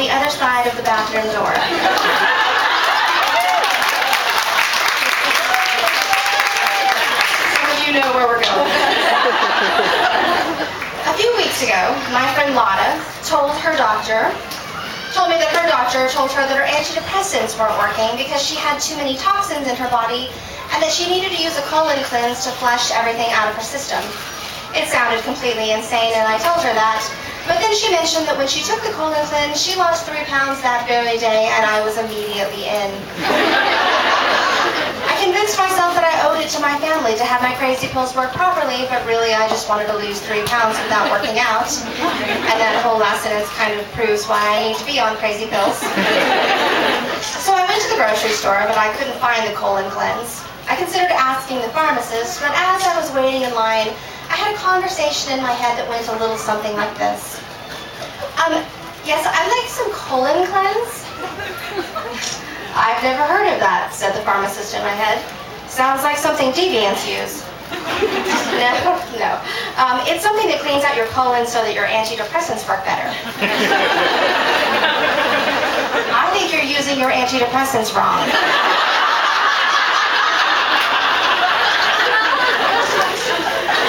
the other side of the bathroom door. So you know where we're going. A few weeks ago, my friend Lotta told me that her doctor told her that her antidepressants weren't working because she had too many toxins in her body and that she needed to use a colon cleanse to flush everything out of her system. It sounded completely insane, and I told her that. But then she mentioned that when she took the colon cleanse, she lost 3 pounds that very day, and I was immediately in. I convinced myself that I owed it to my family to have my crazy pills work properly, but really I just wanted to lose 3 pounds without working out. And that whole last sentence kind of proves why I need to be on crazy pills. So I went to the grocery store, but I couldn't find the colon cleanse. I considered asking the pharmacist, but as I was waiting in line, I had a conversation in my head that went a little something like this. Yes, I'd like some colon cleanse. I've never heard of that, said the pharmacist in my head. Sounds like something deviants use. No. It's something that cleans out your colon so that your antidepressants work better. I think you're using your antidepressants wrong.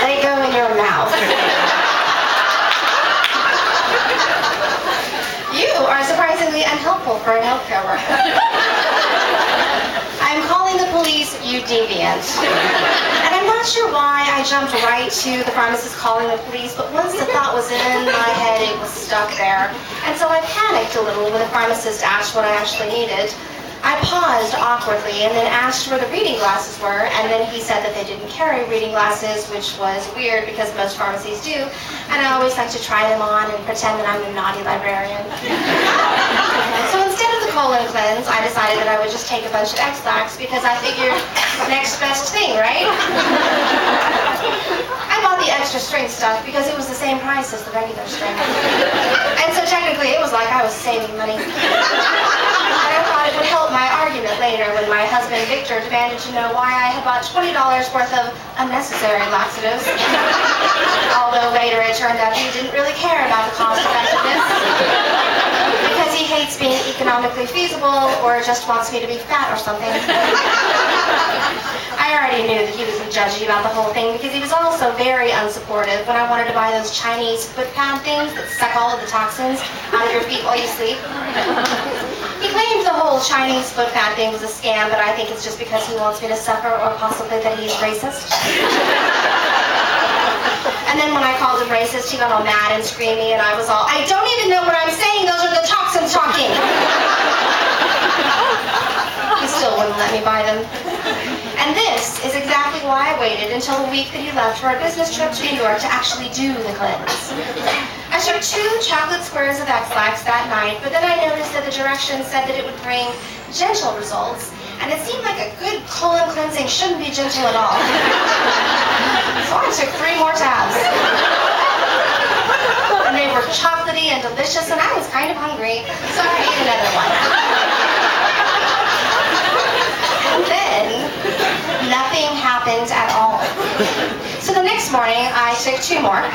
They go in your mouth. You are surprisingly unhelpful for a healthcare worker. I'm calling the police, you deviant. And I'm not sure why I jumped right to the pharmacist calling the police, but once the thought was in my head, it was stuck there. And so I panicked a little when the pharmacist asked what I actually needed. I paused awkwardly and then asked where the reading glasses were, and then he said that they didn't carry reading glasses, which was weird because most pharmacies do, and I always like to try them on and pretend that I'm a naughty librarian. So instead of the colon cleanse, I decided that I would just take a bunch of X-Lax because I figured next best thing, right? I bought the extra strength stuff because it was the same price as the regular strength. And so technically it was like I was saving money. And I thought it would help my argument later when my husband Victor demanded to know why I had bought $20 worth of unnecessary laxatives. Although later it turned out he didn't really care about the cost effectiveness because he hates being economically feasible or just wants me to be fat or something. I already knew that he was judgy about the whole thing because he was also very unsupportive when I wanted to buy those Chinese foot pad things that suck all of the toxins out of your feet while you sleep. He claimed the whole Chinese foot pad thing was a scam, but I think it's just because he wants me to suffer or possibly that he's racist. And then when I called him racist, he got all mad and screamy, and I was all, I don't even know what I'm saying, those are the toxins talking! He still wouldn't let me buy them. And this is exactly why I waited until the week that he left for a business trip to New York to actually do the cleanse. I took 2 chocolate squares of X-Lax that night, but then I noticed that the directions said that it would bring gentle results, and it seemed like a good colon cleansing shouldn't be gentle at all. So I took 3 more tabs. And they were chocolatey and delicious, and I was kind of hungry, so I ate another one. And then, nothing happened at all. So the next morning, I took 2 more.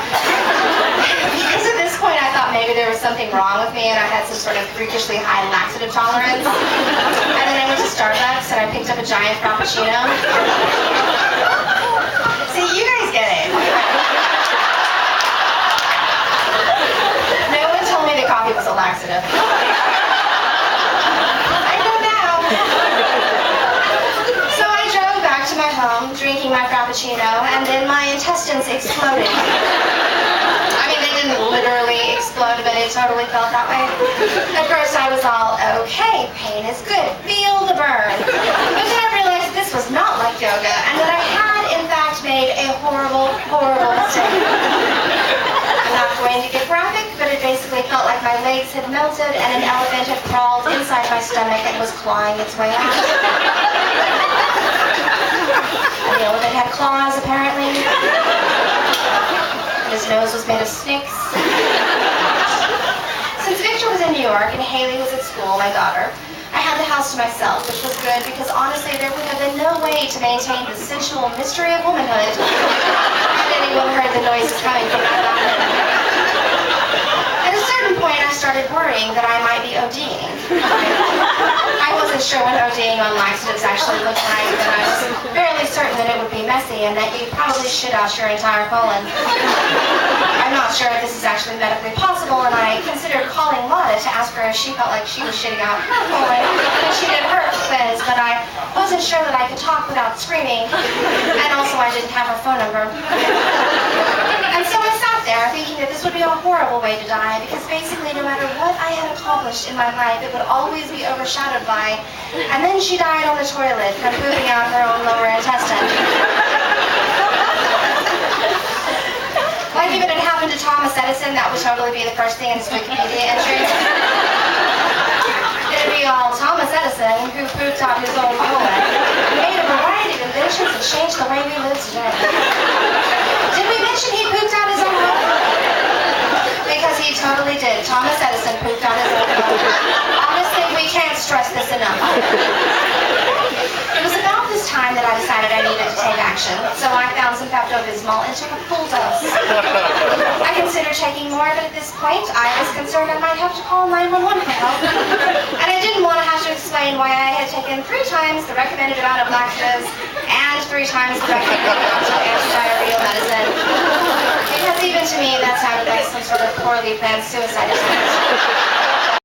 Because at this point, I thought maybe there was something wrong with me and I had some sort of freakishly high laxative tolerance. And then I went to Starbucks and I picked up a giant frappuccino. See, you guys get it. No one told me that coffee was a laxative. I know now. So I drove back to my home, drinking my frappuccino, and then my intestines exploded. I mean, they didn't literally explode, but it totally felt that way. At first I was all, okay, pain is good, feel the burn. But then I realized this was not like yoga, and that I had, in fact, made a horrible, horrible mistake. I'm not going to get graphic, but it basically felt like my legs had melted and an elephant had crawled inside my stomach and was clawing its way out. The elephant had claws, apparently. His nose was made of snakes. Since Victor was in New York and Haley was at school, my daughter, I had the house to myself, which was good because honestly there would have been no way to maintain the sensual mystery of womanhood had anyone heard the noises coming from my bathroom. At a certain point, I I started worrying that I might be ODing. I wasn't sure what ODing on laxatives actually looked like, but I was fairly certain that it would be messy and that you'd probably shit out your entire colon. I'm not sure if this is actually medically possible, and I considered calling Lotta to ask her if she felt like she was shitting out her colon when she did her quiz, but I wasn't sure that I could talk without screaming, and also I didn't have her phone number. And so I sat there thinking that this would be a horrible way to die, because basically no matter what I had accomplished in my life, it would always be overshadowed by, and then she died on the toilet from pooping out her own lower intestine. Like if it had happened to Thomas Edison, that would totally be the first thing in his Wikipedia entry. It'd be all Thomas Edison, who pooped out his own colon, made a variety of inventions and changed the way we live today. Did we mention he pooped out his own colon? Because he totally did. Thomas Edison pooped out his own colon. Honestly, we can't stress this enough. It was about this time that I decided I needed to take action, so I found some Pepto-Bismol and took a full dose. I considered taking more, but at this point, I was concerned I might have to call 911 for help. And I didn't want to have to explain why I had taken 3 times the recommended amount of laxatives and 3 times the recommended amount of anti-diarrheal medicine. Because even to me, that sounded like some sort of poorly planned suicide attempt.